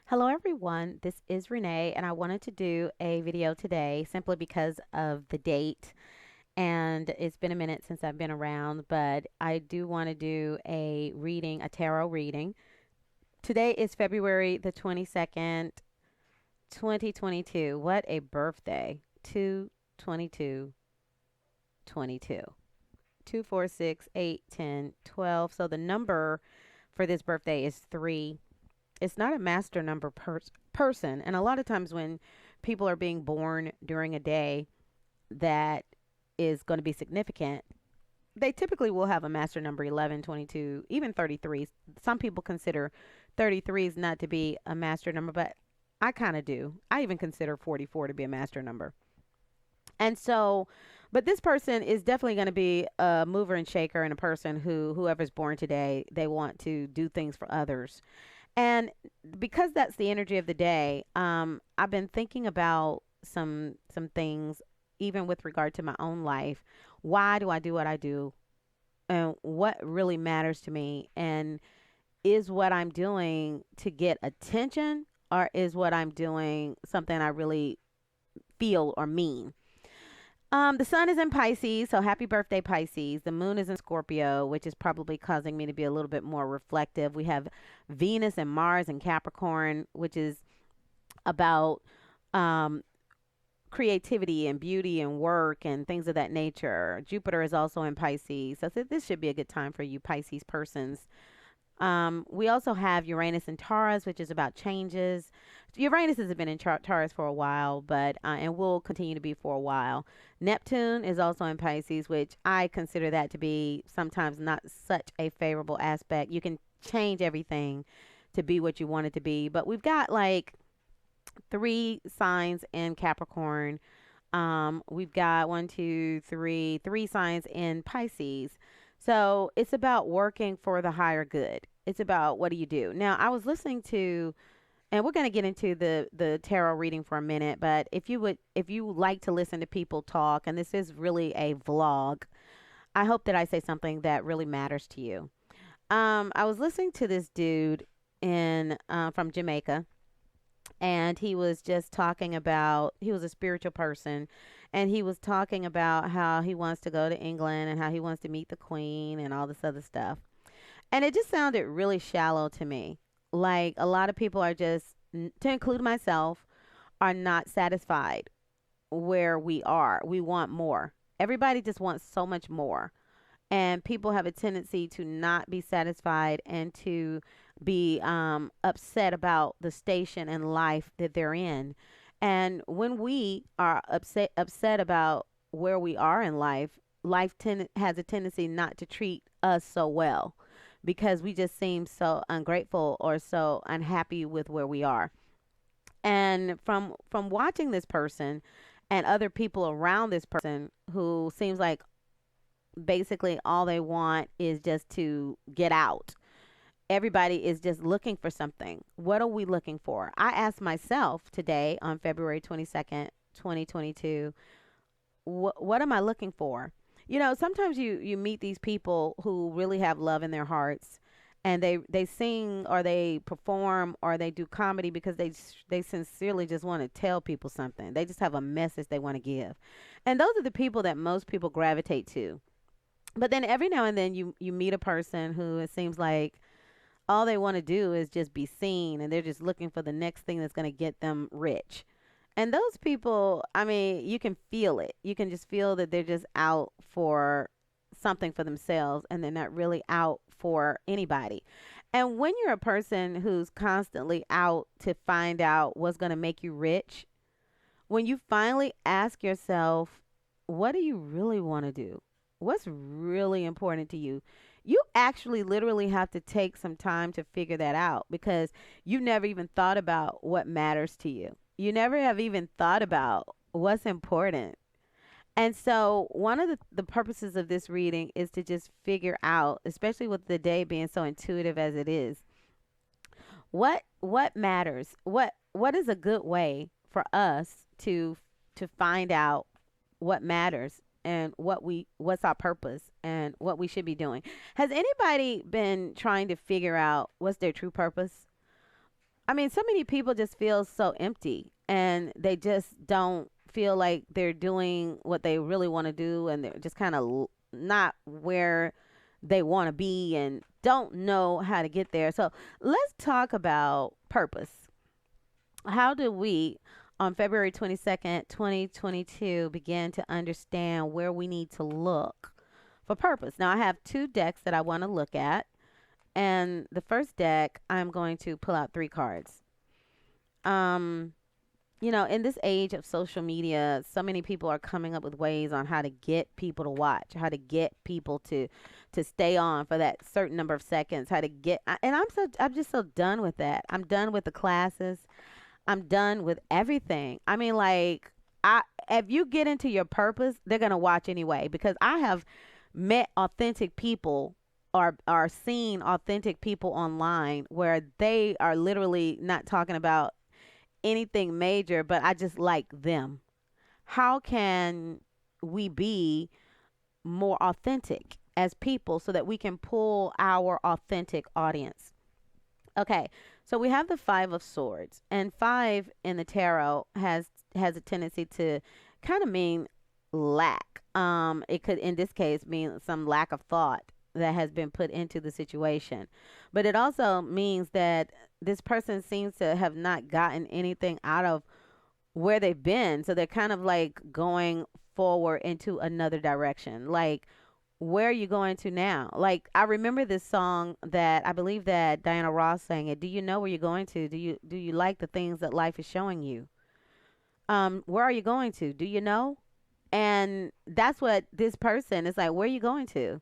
Hello, everyone. This is Renee, and I wanted to do a video today simply because of the date. And it's been a minute since I've been around, but I do want to do a reading, a tarot reading. Today is February the 22nd, 2022. What a birthday! 222 22. 2, 4, 6, 8, 10, 12. So the number for this birthday is 3. It's not a master number person. And a lot of times when people are being born during a day that is going to be significant, they typically will have a master number 11, 22, even 33. Some people consider 33s not to be a master number, but I kind of do. I even consider 44 to be a master number. And so, but this person is definitely going to be a mover and shaker, and a person who, whoever's born today, they want to do things for others. And because that's the energy of the day, I've been thinking about some things, even with regard to my own life. Why do I do what I do, and what really matters to me? And is what I'm doing to get attention, or is what I'm doing something I really feel or mean? The sun is in Pisces, so happy birthday, Pisces. The moon is in Scorpio, which is probably causing me to be a little bit more reflective. We have Venus and Mars in Capricorn, which is about um, creativity and beauty and work and things of that nature. Jupiter is also in Pisces, so this should be a good time for you Pisces persons. We also have Uranus and Taurus, which is about changes. Uranus has been in Taurus for a while, but and will continue to be for a while. Neptune is also in Pisces, which I consider that to be sometimes not such a favorable aspect. You can change everything to be what you want it to be, but we've got like three signs in Capricorn. We've got one, two, three signs in Pisces. So it's about working for the higher good. It's about what do you do. Now, I was listening to, and we're going to get into the tarot reading for a minute, but if you like to listen to people talk, and this is really a vlog, I hope that I say something that really matters to you. I was listening to this dude in from Jamaica, and he was just talking about, he was a spiritual person, and he was talking about how he wants to go to England and how he wants to meet the queen and all this other stuff. And it just sounded really shallow to me. Like a lot of people are just, to include myself, are not satisfied where we are. We want more. Everybody just wants so much more. And people have a tendency to not be satisfied and to be upset about the station in life that they're in. And when we are upset about where we are in life, has a tendency not to treat us so well, because we just seem so ungrateful or so unhappy with where we are. And from watching this person and other people around this person who seems like basically all they want is just to get out. Everybody is just looking for something. What are we looking for? I asked myself today on February 22nd, 2022, what am I looking for? You know, sometimes you meet these people who really have love in their hearts, and they sing or they perform or they do comedy because they sincerely just want to tell people something. They just have a message they want to give. And those are the people that most people gravitate to. But then every now and then you meet a person who it seems like all they want to do is just be seen, and they're just looking for the next thing that's going to get them rich. And those people, I mean, you can feel it. You can just feel that they're just out for something for themselves, and they're not really out for anybody. And when you're a person who's constantly out to find out what's going to make you rich, when you finally ask yourself, what do you really want to do? What's really important to you? You actually literally have to take some time to figure that out, because you never even thought about what matters to you. You never have even thought about what's important. And so, one of the purposes of this reading is to just figure out, especially with the day being so intuitive as it is, what matters? What is a good way for us to find out what matters, and what's our purpose and what we should be doing. Has anybody been trying to figure out what's their true purpose? I mean, so many people just feel so empty and they just don't feel like they're doing what they really want to do and they're just kind of not where they want to be and don't know how to get there. So, let's talk about purpose. How do we, on February 22nd, 2022, begin to understand where we need to look for purpose? Now, I have two decks that I want to look at. And the first deck, I'm going to pull out three cards. Um, in this age of social media, so many people are coming up with ways on how to get people to watch, how to get people to stay on for that certain number of seconds, how to get and I'm just so done with that. I'm done with the classes. I'm done with everything. I mean, like, I if you get into your purpose, they're gonna watch anyway because I have met authentic people or are seeing authentic people online where they are literally not talking about anything major, but I just like them. How can we be more authentic as people so that we can pull our authentic audience? Okay, so we have the Five of Swords, and five in the tarot has a tendency to kind of mean lack. It could, in this case, mean some lack of thought that has been put into the situation, but it also means that this person seems to have not gotten anything out of where they've been, so they're kind of like going forward into another direction. Like, where are you going to now? Like, I remember this song that I believe that Diana Ross sang it. Do you know where you're going to? Do you like the things that life is showing you? Where are you going to? Do you know? And that's what this person is like. Where are you going to?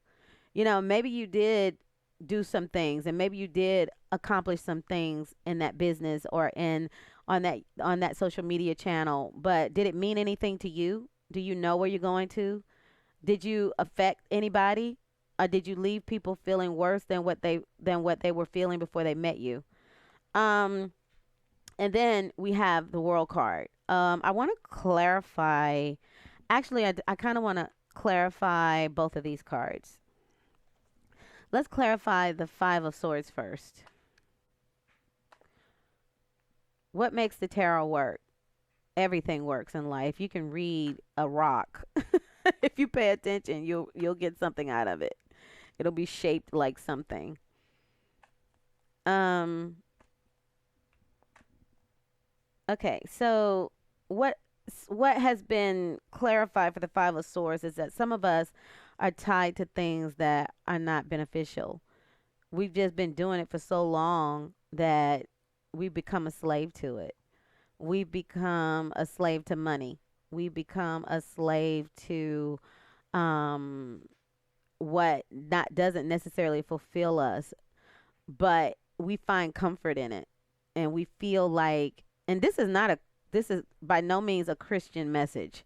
Maybe you did do some things and maybe you did accomplish some things in that business or in on that social media channel, but did it mean anything to you? Do you know where you're going to? Did you affect anybody? Or did you leave people feeling worse than what they were feeling before they met you? Um, and then we have the world card. I want to clarify. Actually, I kind of want to clarify both of these cards. Let's clarify the Five of Swords first. What makes the tarot work? Everything works in life. You can read a rock. If you pay attention, you'll get something out of it. It'll be shaped like something. Um okay, so what what has been clarified for the Five of Swords is that some of us are tied to things that are not beneficial. We've just been doing it for so long that we become a slave to it. We become a slave to money. We become a slave to um, what not doesn't necessarily fulfill us, but we find comfort in it, and we feel like. And this is by no means a Christian message.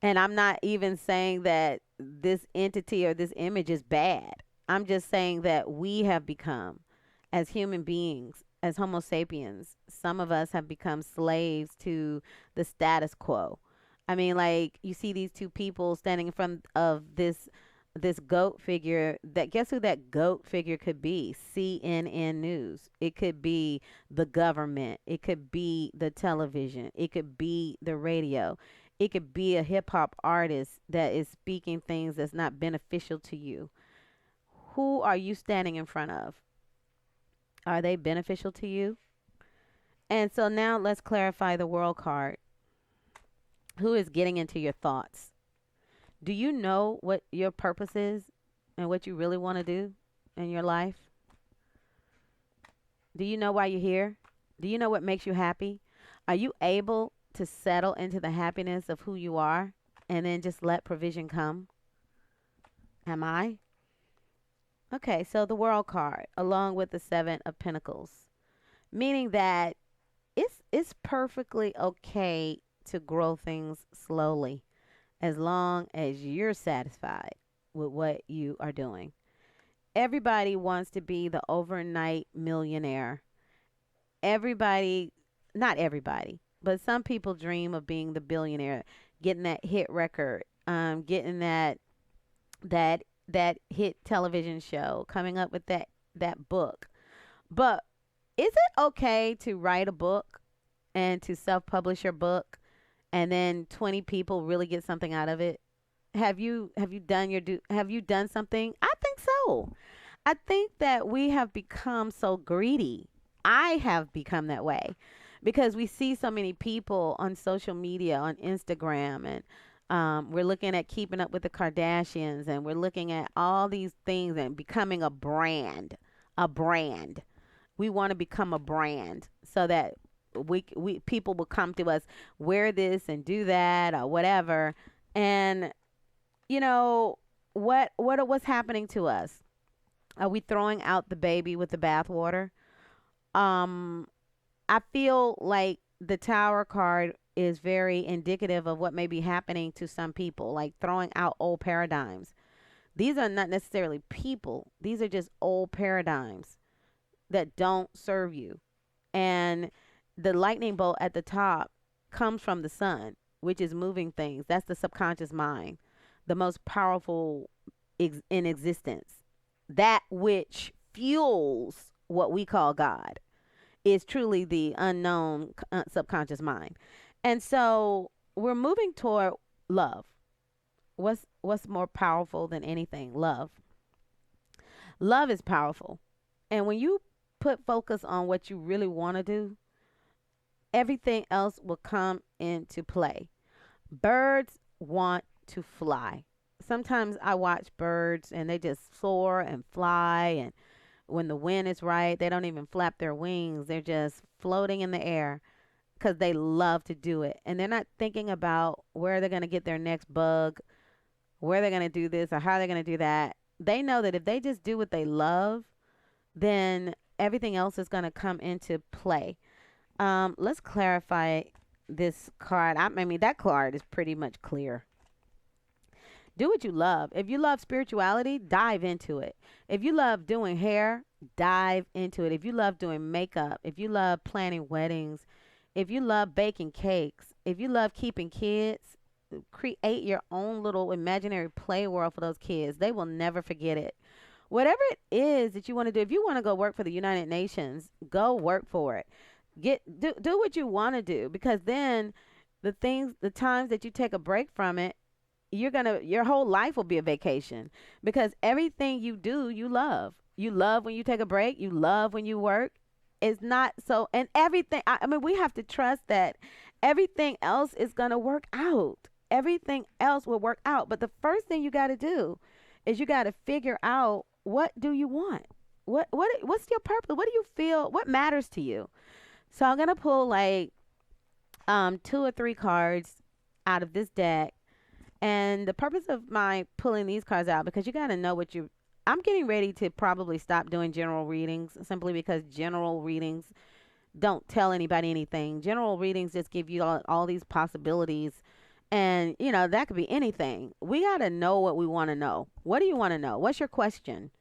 And I'm not even saying that this entity or this image is bad. I'm just saying that we have become, as human beings, as Homo sapiens, some of us have become slaves to the status quo. I mean, like, you see these two people standing in front of this goat figure. That guess who that goat figure could be? CNN News. It could be the government. It could be the television. It could be the radio. It could be a hip hop artist that is speaking things that's not beneficial to you. Who are you standing in front of? Are they beneficial to you? And so now let's clarify the world card. Who is getting into your thoughts? Do you know what your purpose is and what you really want to do in your life? Do you know why you're here? Do you know what makes you happy? Are you able to settle into the happiness of who you are and then just let provision come? Am I? Okay, so the world card along with the 7 of pentacles, meaning that it's perfectly okay to grow things slowly as long as you're satisfied with what you are doing. Everybody wants to be the overnight millionaire. Everybody, not everybody, but some people dream of being the billionaire, getting that hit record, getting that hit television show, coming up with that book. But Is it okay to write a book and to self-publish your book and then 20 people really get something out of it? Have you done have you done something? I think so. I think that we have become so greedy. I have become that way because we see so many people on social media, on Instagram, and we're looking at keeping up with the Kardashians, and we're looking at all these things and becoming a brand. A brand. We want to become a brand so that we people will come to us, wear this and do that or whatever. And you know what's happening to us? Are we throwing out the baby with the bathwater? Um, I feel like the Tower card is very indicative of what may be happening to some people, like throwing out old paradigms. These are not necessarily people; these are just old paradigms that don't serve you. And the lightning bolt at the top comes from the sun, which is moving things. That's the subconscious mind, the most powerful in existence. That which fuels what we call God is truly the unknown subconscious mind. And so we're moving toward love. What's more powerful than anything? Love. Love is powerful. And when you put focus on what you really want to do, everything else will come into play. Birds want to fly. Sometimes I watch birds and they just soar and fly, and when the wind is right, they don't even flap their wings. They're just floating in the air because they love to do it. And they're not thinking about where they're going to get their next bug, where they're going to do this or how they're going to do that. They know that if they just do what they love, then everything else is going to come into play. Let's clarify this card. I mean, that card is pretty much clear. Do what you love. If you love spirituality, dive into it. If you love doing hair, dive into it. If you love doing makeup, if you love planning weddings, if you love baking cakes, if you love keeping kids, create your own little imaginary play world for those kids. They will never forget it. Whatever it is that you want to do, if you want to go work for the United Nations, go work for it. Do what you want to do, because then the times that you take a break from it, your whole life will be a vacation, because everything you do, you love. You love when you take a break, you love when you work. It's not so, and everything, I mean, we have to trust that everything else is going to work out. Everything else will work out. But the first thing you got to do is you got to figure out, what do you want? What's your purpose? What do you feel? What matters to you? So I'm gonna pull like two or three cards out of this deck. And the purpose of my pulling these cards out, because you gotta know what you, I'm getting ready to probably stop doing general readings, simply because general readings don't tell anybody anything. General readings just give you all these possibilities. And, that could be anything. We got to know what we want to know. What do you want to know? What's your question?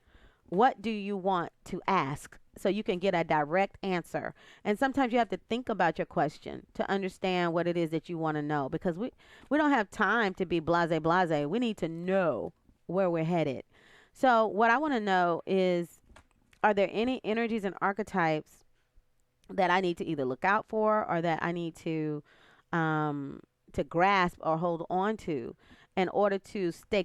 What do you want to ask so you can get a direct answer? And sometimes you have to think about your question to understand what it is that you want to know, because we don't have time to be blase blase. We need to know where we're headed. So what I want to know is, are there any energies and archetypes that I need to either look out for, or that I need to grasp or hold on to in order to stay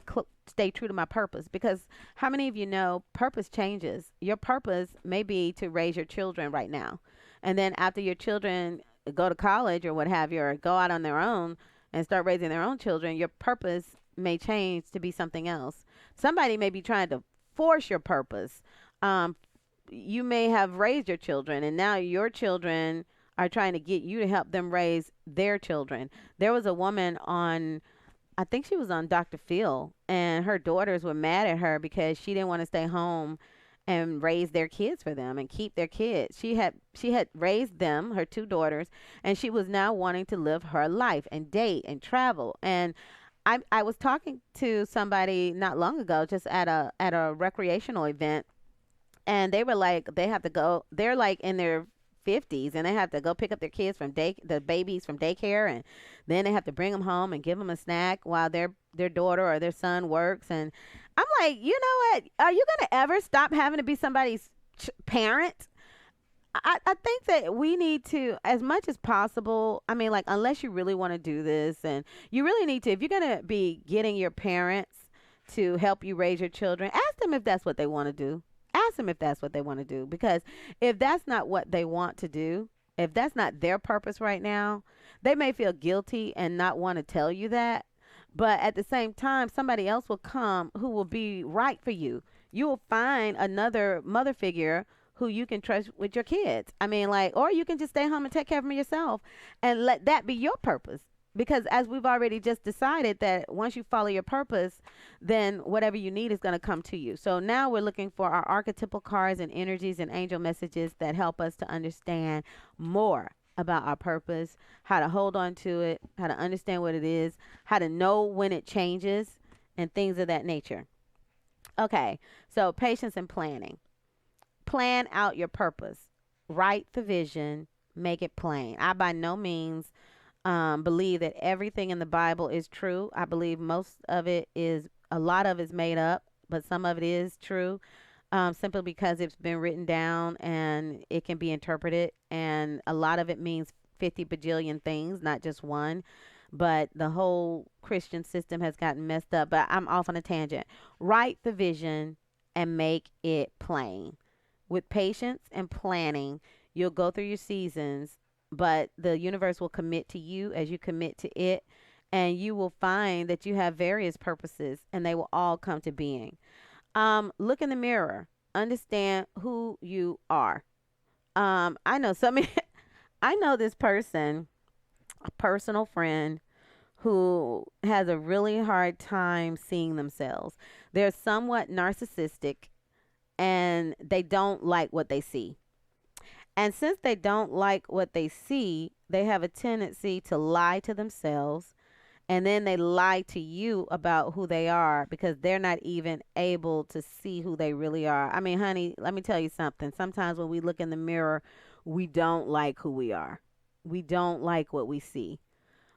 true to my purpose? Because how many of you know purpose changes? Your purpose may be to raise your children right now, and then after your children go to college or what have you, or go out on their own and start raising their own children, your purpose may change to be something else. Somebody may be trying to force your purpose. You may have raised your children, and now your children are trying to get you to help them raise their children. There was a woman on, I think she was on Dr. Phil, and her daughters were mad at her because she didn't want to stay home and raise their kids for them and keep their kids. She had raised them, her two daughters, and she was now wanting to live her life and date and travel. And I was talking to somebody not long ago, just at a recreational event, and they were like, they have to go, they're like in their 50s, and they have to go pick up their kids from the babies from daycare, and then they have to bring them home and give them a snack while their daughter or their son works. And I'm like, you know what, are you going to ever stop having to be somebody's parent? I think that we need to, as much as possible, I mean, like, unless you really want to do this, and you really need to, if you're going to be getting your parents to help you raise your children, ask them if that's what they want to do. Ask them if that's what they want to do. Because if that's not what they want to do, if that's not their purpose right now, they may feel guilty and not want to tell you that. But at the same time, somebody else will come who will be right for you. You will find another mother figure who you can trust with your kids. I mean, like, or you can just stay home and take care of them yourself and let that be your purpose. Because as we've already just decided that once you follow your purpose, then whatever you need is going to come to you. So now we're looking for our archetypal cards and energies and angel messages that help us to understand more about our purpose, how to hold on to it, how to understand what it is, how to know when it changes, and things of that nature. Okay, so patience and planning. Plan out your purpose. Write the vision. Make it plain. I by no means believe that everything in the Bible is true. I believe most of it is, a lot of it's made up, but some of it is true, simply because it's been written down and it can be interpreted. And a lot of it means 50 bajillion things, not just one. But the whole Christian system has gotten messed up. But I'm off on a tangent. Write the vision and make it plain. With patience and planning, you'll go through your seasons, but the universe will commit to you as you commit to it. And you will find that you have various purposes and they will all come to being. Look in the mirror, understand who you are. I know somebody, I know this person, a personal friend who has a really hard time seeing themselves. They're somewhat narcissistic and they don't like what they see. And since they don't like what they see, they have a tendency to lie to themselves and then they lie to you about who they are because they're not even able to see who they really are. I mean, honey, let me tell you something. Sometimes when we look in the mirror, we don't like who we are. We don't like what we see.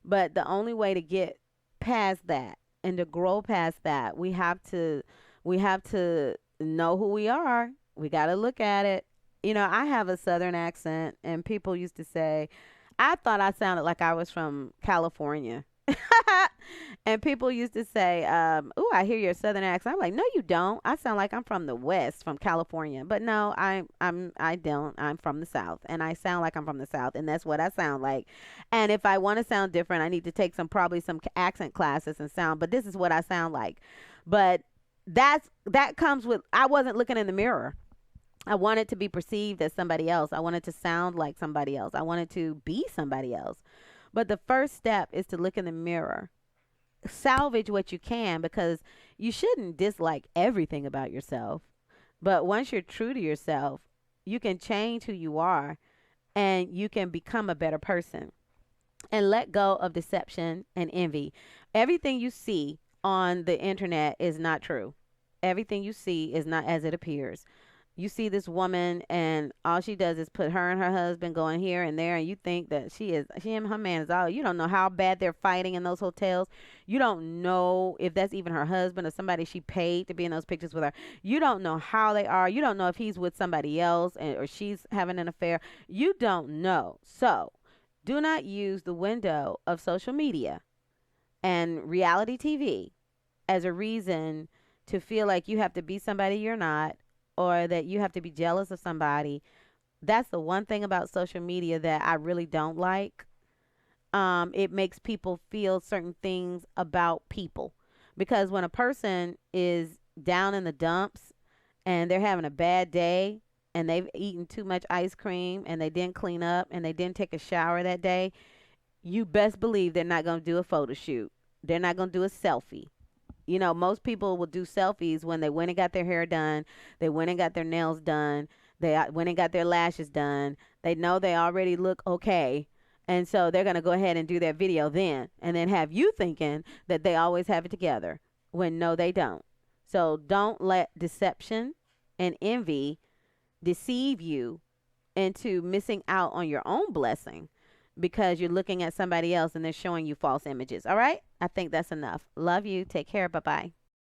But the only way to get past that and to grow past that, we have to know who we are. We got to look at it. You know, I have a southern accent and people used to say I thought I sounded like I was from California. And people used to say, "Ooh, I hear your southern accent." I'm like, "No, you don't. I sound like I'm from the West, from California." But no, I don't. I'm from the South, and I sound like I'm from the South, and that's what I sound like. And if I want to sound different, I need to take probably some accent classes and sound. But this is what I sound like. But that comes with, I wasn't looking in the mirror. I wanted to be perceived as somebody else. I wanted to sound like somebody else. I wanted to be somebody else. But the first step is to look in the mirror. Salvage what you can because you shouldn't dislike everything about yourself. But once you're true to yourself, you can change who you are and you can become a better person and let go of deception and envy. Everything you see on the internet is not true. Everything you see is not as it appears. You see this woman and all she does is put her and her husband going here and there and you think that she and her man is all, you don't know how bad they're fighting in those hotels. You don't know if that's even her husband or somebody she paid to be in those pictures with her. You don't know how they are. You don't know if he's with somebody else or she's having an affair. You don't know. So do not use the window of social media and reality TV as a reason to feel like you have to be somebody you're not or that you have to be jealous of somebody. That's the one thing about social media that I really don't like. It makes people feel certain things about people. Because when a person is down in the dumps and they're having a bad day and they've eaten too much ice cream and they didn't clean up and they didn't take a shower that day, you best believe they're not going to do a photo shoot. They're not going to do a selfie. You know, most people will do selfies when they went and got their hair done. They went and got their nails done. They went and got their lashes done. They know they already look okay. And so they're going to go ahead and do their video then. And then have you thinking that they always have it together when no, they don't. So don't let deception and envy deceive you into missing out on your own blessing because you're looking at somebody else and they're showing you false images. All right? I think that's enough. Love you. Take care. Bye-bye.